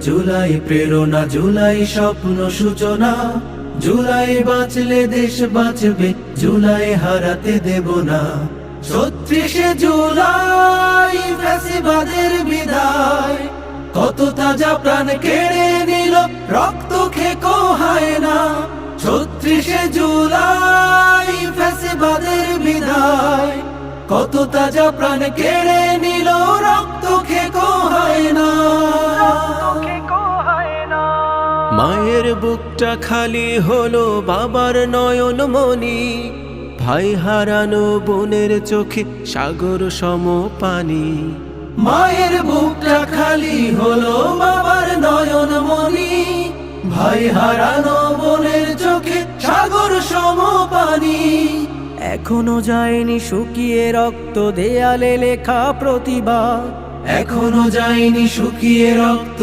জুলাই প্রেরণা, জুলাই স্বপ্ন সূচনা, জুলাই বাঁচলে দেশ বাঁচবে, জুলাই হারাতে দেব না। ৩৬শে জুলাই ফ্যাসিবাদের বিদায়, কত তাজা প্রাণ কেড়ে নিল, রক্ত খেকো হয় না। ৩৬শে জুলাই ফ্যাসিবাদের বিদায়, কত তাজা প্রাণ কেড়ে নিল, রক্ত খেকো হয় না। মায়ের বুকটা খালি হলো, বাবার নয়ন মনি, ভাই হারানো বোনের চোখে সাগর সম পানি। মায়ের বুকটা খালি হলো, বাবার নয়ন মনি, ভাই হারানো বোনের চোখে সাগর সম পানি। এখনো যায়নি শুকিয়ে রক্ত, দেয়ালে লেখা প্রতিবাদ, এখনো যায়নি শুকিয়ে রক্ত।